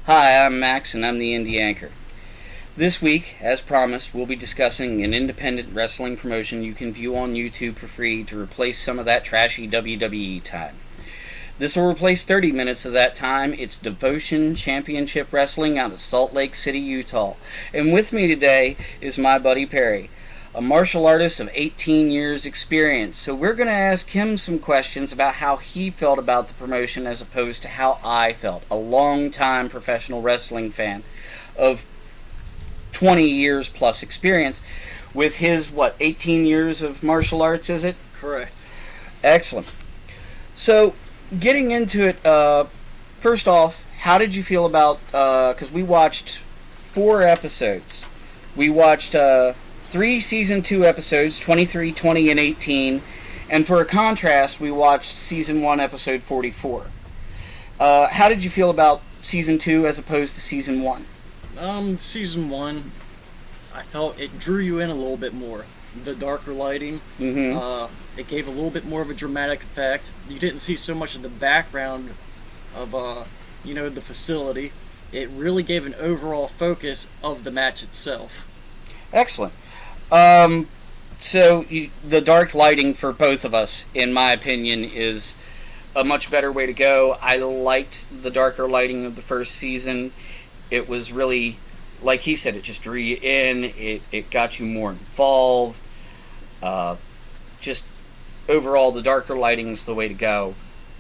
Hi, I'm Max, and I'm the Indy Anchor. This week, as promised, we'll be discussing an independent wrestling promotion you can view on YouTube for free to replace some of that trashy WWE time. This will replace 30 minutes of that time. It's Devotion Championship Wrestling out of Salt Lake City, Utah. And with me today is my buddy Perry, a martial artist of 18 years experience. So we're going to ask him some questions about how he felt about the promotion as opposed to how I felt, a long-time professional wrestling fan of 20 years plus experience with his, 18 years of martial arts, is it? Correct. Excellent. So, getting into it, first off, how did you feel about, because we watched 4 episodes. We watched 3 Season 2 episodes, 23, 20, and 18. And for a contrast, we watched Season 1, Episode 44. How did you feel about Season 2 as opposed to Season 1? Season 1, I felt it drew you in a little bit more. The darker lighting, it gave a little bit more of a dramatic effect. You didn't see so much of the background of, the facility. It really gave an overall focus of the match itself. Excellent. The dark lighting for both of us, in my opinion, is a much better way to go. I liked the darker lighting of the first season. It was really, like he said, it just drew you in. It got you more involved. Just overall, the darker lighting's the way to go.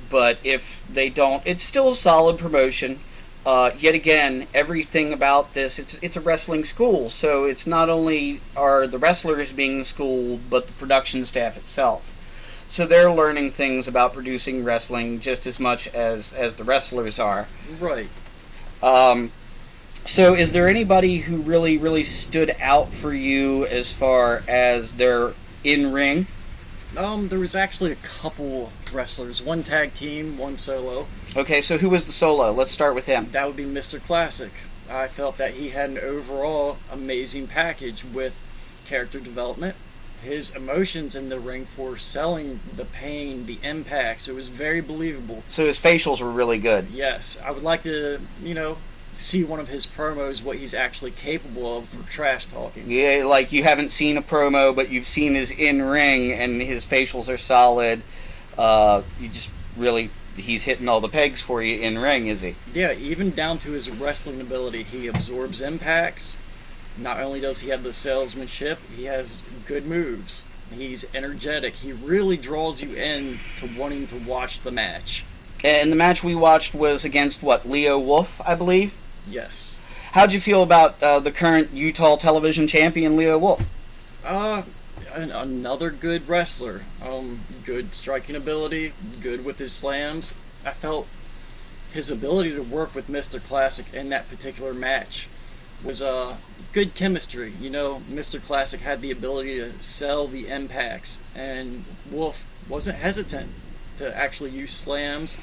But if they don't, it's still a solid promotion. Yet again, everything about this, it's a wrestling school, so it's not only are the wrestlers being schooled, but the production staff itself. So they're learning things about producing wrestling just as much as the wrestlers are. Right. So is there anybody who really, really stood out for you as far as their in-ring? There was actually a couple wrestlers. One tag team, one solo. Okay, so who was the solo? Let's start with him. That would be Mr. Classic. I felt that he had an overall amazing package with character development, his emotions in the ring for selling the pain, the impacts. It was very believable. So his facials were really good. Yes, I would like to, see one of his promos, what he's actually capable of for trash talking. Yeah, like you haven't seen a promo, but you've seen his in-ring, and his facials are solid. You just really, he's hitting all the pegs for you in-ring, is he? Yeah, even down to his wrestling ability. He absorbs impacts. Not only does he have the salesmanship, he has good moves. He's energetic. He really draws you in to wanting to watch the match. And the match we watched was against, Leo Wolf, I believe? Yes. How'd you feel about the current Utah television champion, Leo Wolf? Another good wrestler. Good striking ability, good with his slams. I felt his ability to work with Mr. Classic in that particular match was good chemistry. Mr. Classic had the ability to sell the impacts, and Wolf wasn't hesitant to actually use slams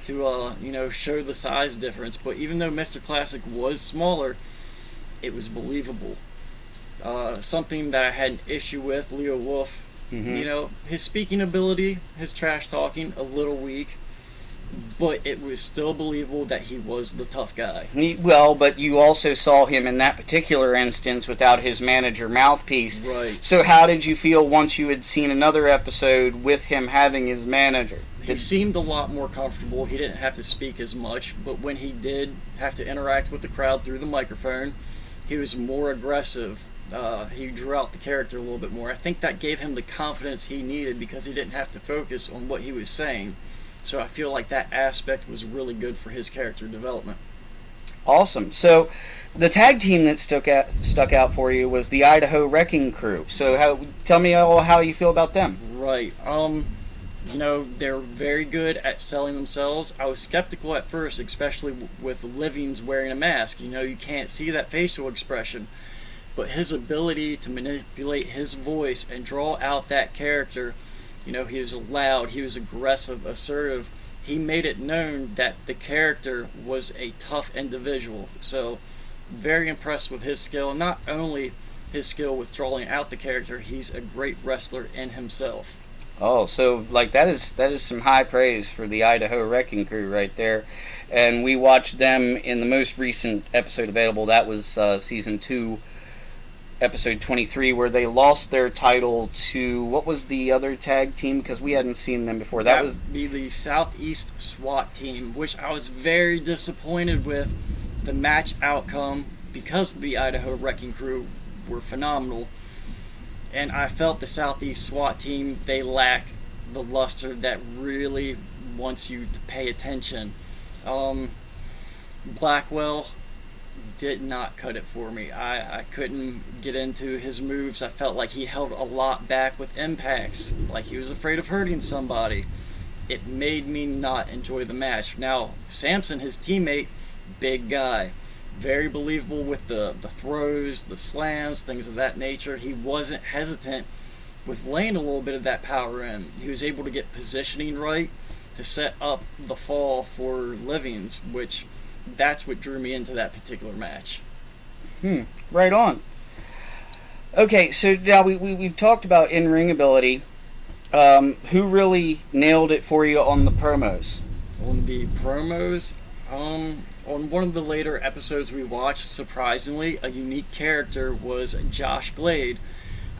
to, show the size difference. But even though Mr. Classic was smaller, it was believable. Something that I had an issue with, Leo Wolf, his speaking ability, his trash talking, a little weak, but it was still believable that he was the tough guy. But you also saw him in that particular instance without his manager mouthpiece. Right. So how did you feel once you had seen another episode with him having his manager? He seemed a lot more comfortable. He didn't have to speak as much, but when he did have to interact with the crowd through the microphone, he was more aggressive. He drew out the character a little bit more. I think that gave him the confidence he needed because he didn't have to focus on what he was saying. So I feel like that aspect was really good for his character development. Awesome. So the tag team that stuck out for you was the Idaho Wrecking Crew. So tell me how you feel about them. Right. They're very good at selling themselves. I was skeptical at first, especially with Livings wearing a mask. You can't see that facial expression. But his ability to manipulate his voice and draw out that character, he was loud, he was aggressive, assertive. He made it known that the character was a tough individual. So, very impressed with his skill. And not only his skill with drawing out the character, he's a great wrestler in himself. Oh, so like that is some high praise for the Idaho Wrecking Crew right there, and we watched them in the most recent episode available. That was season 2, episode 23, where they lost their title to, what was the other tag team? Because we hadn't seen them before. That was would be the Southeast SWAT team, which I was very disappointed with the match outcome because the Idaho Wrecking Crew were phenomenal. And I felt the Southeast SWAT team, they lack the luster that really wants you to pay attention. Blackwell did not cut it for me. I couldn't get into his moves. I felt like he held a lot back with impacts, like he was afraid of hurting somebody. It made me not enjoy the match. Now, Samson, his teammate, big guy. Very believable with the throws, the slams, things of that nature. He wasn't hesitant with laying a little bit of that power in. He was able to get positioning right to set up the fall for Livings, which that's what drew me into that particular match. Right on. Okay, so now we've talked about in-ring ability. Who really nailed it for you on the promos? On the promos, on one of the later episodes we watched, surprisingly, a unique character was Josh Glade.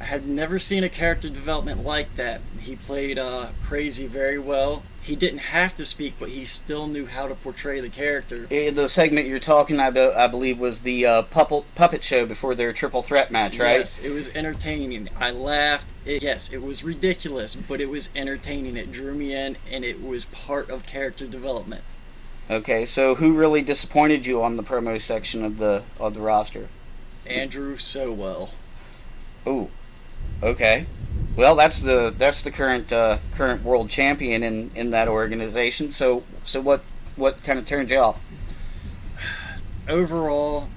I had never seen a character development like that. He played Crazy very well. He didn't have to speak, but he still knew how to portray the character. The segment you're talking, I believe, was the puppet show before their triple threat match, right? Yes, it was entertaining. I laughed. Yes, it was ridiculous, but it was entertaining. It drew me in, and it was part of character development. Okay, so who really disappointed you on the promo section of the roster? Andrew Sowell. Ooh, okay. Well, that's the current world champion in that organization. So what kind of turned you off? Overall,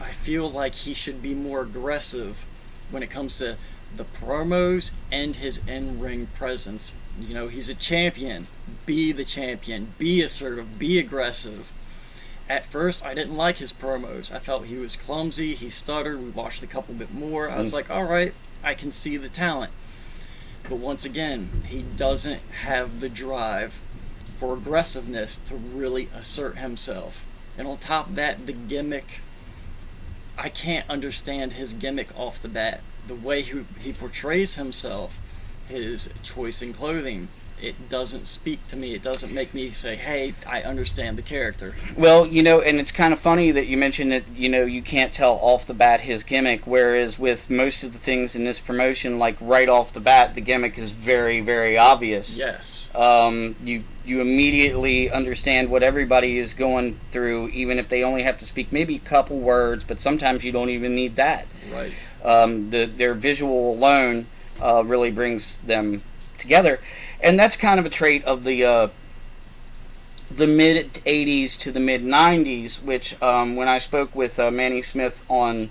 I feel like he should be more aggressive when it comes to the promos and his in-ring presence. You know, he's a champion. Be the champion. Be assertive. Be aggressive. At first, I didn't like his promos. I felt he was clumsy. He stuttered. We watched a couple bit more. I was like, all right, I can see the talent. But once again, he doesn't have the drive for aggressiveness to really assert himself. And on top of that, the gimmick, I can't understand his gimmick off the bat. The way he portrays himself, his choice in clothing, it doesn't speak to me. It doesn't make me say, hey, I understand the character. Well, and it's kind of funny that you mentioned that, you can't tell off the bat his gimmick, whereas with most of the things in this promotion, like right off the bat, the gimmick is very, very obvious. Yes. You immediately understand what everybody is going through, even if they only have to speak maybe a couple words, but sometimes you don't even need that. Right. Their visual alone really brings them together, and that's kind of a trait of the mid 80s to the mid 90s, which when I spoke with Manny Smith on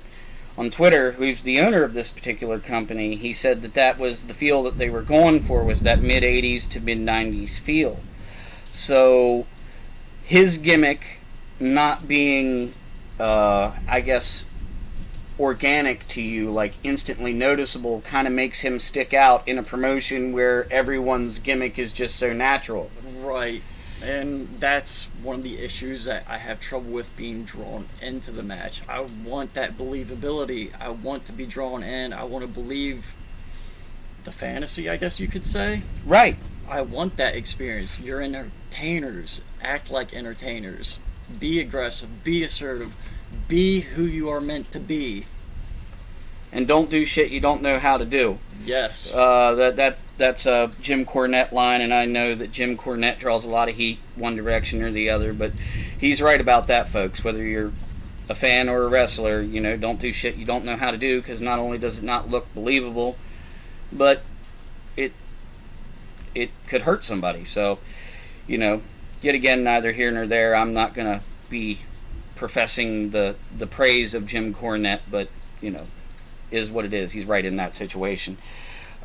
Twitter, who's the owner of this particular company, he said that was the feel that they were going for, was that mid 80s to mid 90s feel. So his gimmick not being I guess organic to you, like instantly noticeable, kind of makes him stick out in a promotion where everyone's gimmick is just so natural. Right. And that's one of the issues that I have trouble with being drawn into the match. I want that believability. I want to be drawn in. I want to believe the fantasy, I guess you could say. Right. I want that experience. You're entertainers. Act like entertainers. Be aggressive. Be assertive. Be who you are meant to be. And don't do shit you don't know how to do. Yes. That's a Jim Cornette line, and I know that Jim Cornette draws a lot of heat one direction or the other, but he's right about that, folks. Whether you're a fan or a wrestler, don't do shit you don't know how to do, because not only does it not look believable, but it could hurt somebody. So, yet again, neither here nor there. I'm not going to be professing the praise of Jim Cornette, but is what it is. He's right in that situation.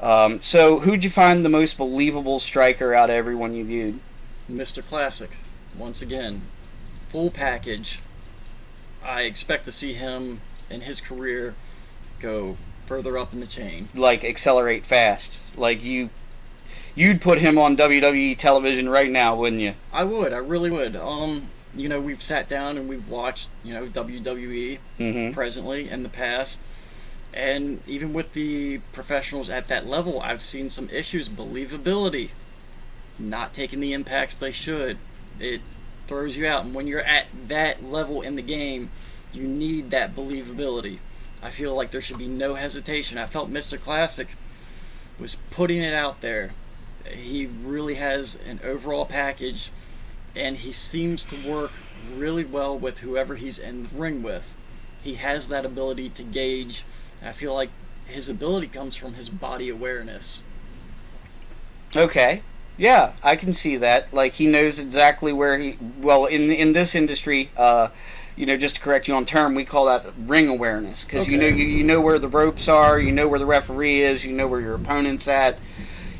So who'd you find the most believable striker out of everyone you viewed? Mr. Classic, once again, full package. I expect to see him and his career go further up in the chain. Like accelerate fast. Like you'd put him on WWE television right now, wouldn't you? I would. I really would. We've sat down and we've watched, WWE presently in the past. And even with the professionals at that level, I've seen some issues. Believability. Not taking the impacts they should. It throws you out. And when you're at that level in the game, you need that believability. I feel like there should be no hesitation. I felt Mr. Classic was putting it out there. He really has an overall package, and he seems to work really well with whoever he's in the ring with. He has that ability to gauge, and I feel like his ability comes from his body awareness. Okay. Yeah, I can see that. Like, he knows exactly where in this industry, just to correct you on term, we call that ring awareness. Because you know where the ropes are, you know where the referee is, you know where your opponent's at.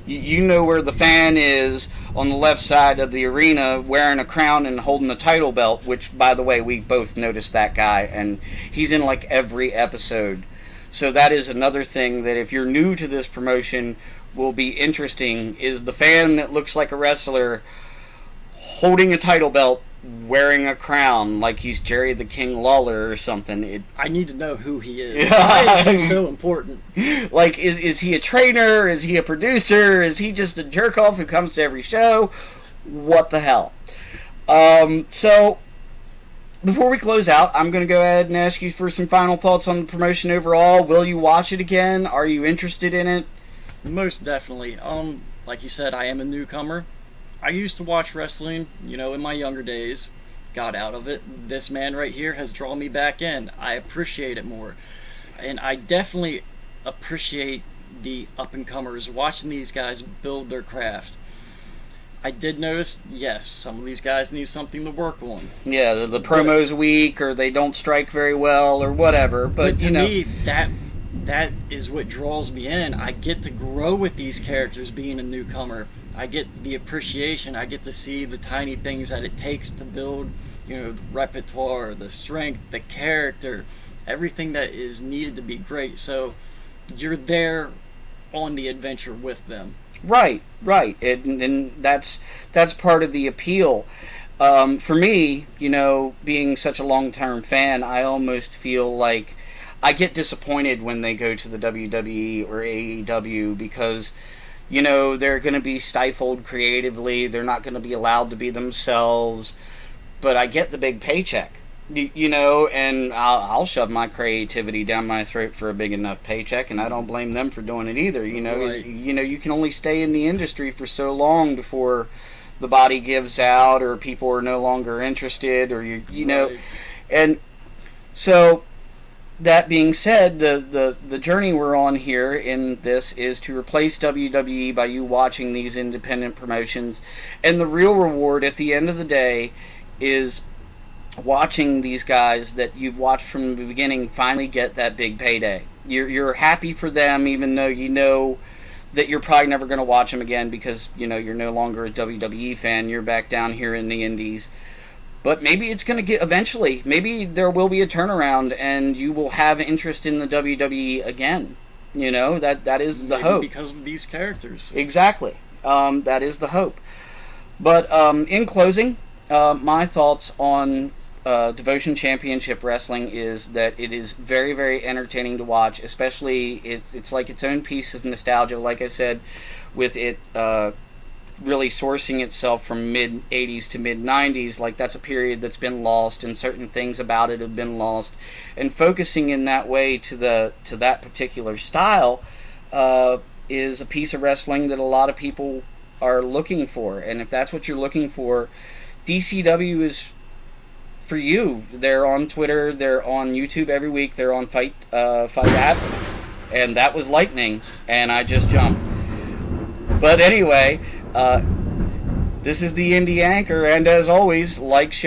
You know where the fan is on the left side of the arena wearing a crown and holding a title belt, which, by the way, we both noticed that guy, and he's in like every episode. So that is another thing that if you're new to this promotion will be interesting, is the fan that looks like a wrestler holding a title belt wearing a crown like he's Jerry the King Lawler or something. I need to know who he is. Why is he so important? Like, is he a trainer? Is he a producer? Is he just a jerk-off who comes to every show? What the hell? So, before we close out, I'm going to go ahead and ask you for some final thoughts on the promotion overall. Will you watch it again? Are you interested in it? Most definitely. Like you said, I am a newcomer. I used to watch wrestling, in my younger days. Got out of it. This man right here has drawn me back in. I appreciate it more. And I definitely appreciate the up-and-comers, watching these guys build their craft. I did notice, yes, some of these guys need something to work on. Yeah, the promo's weak, or they don't strike very well, or whatever. But to me, that is what draws me in. I get to grow with these characters being a newcomer. I get the appreciation. I get to see the tiny things that it takes to build, the repertoire, the strength, the character, everything that is needed to be great. So you're there on the adventure with them. Right. And that's part of the appeal. For me, being such a long-term fan, I almost feel like I get disappointed when they go to the WWE or AEW because, they're going to be stifled creatively. They're not going to be allowed to be themselves. But I get the big paycheck, and I'll shove my creativity down my throat for a big enough paycheck, and I don't blame them for doing it either. Right. You can only stay in the industry for so long before the body gives out or people are no longer interested or, Right. And so... That being said, the journey we're on here in this is to replace WWE by you watching these independent promotions. And the real reward at the end of the day is watching these guys that you've watched from the beginning finally get that big payday. You're happy for them, even though you know that you're probably never going to watch them again because, you're no longer a WWE fan. You're back down here in the indies. But maybe it's going to get eventually. Maybe there will be a turnaround, and you will have interest in the WWE again. That is the hope. Because of these characters. Exactly. That is the hope. But in closing, my thoughts on Devotion Championship Wrestling is that it is very, very entertaining to watch. Especially, it's like its own piece of nostalgia. Like I said, with it. Really sourcing itself from mid-'80s to mid-'90s, like that's a period that's been lost and certain things about it have been lost, and focusing in that way to that particular style is a piece of wrestling that a lot of people are looking for. And if that's what you're looking for, DCW is for you. They're on Twitter, they're on YouTube every week, they're on Fight App, and that was lightning, and I just jumped. But anyway, this is the Indy Anchor, and as always, like, share,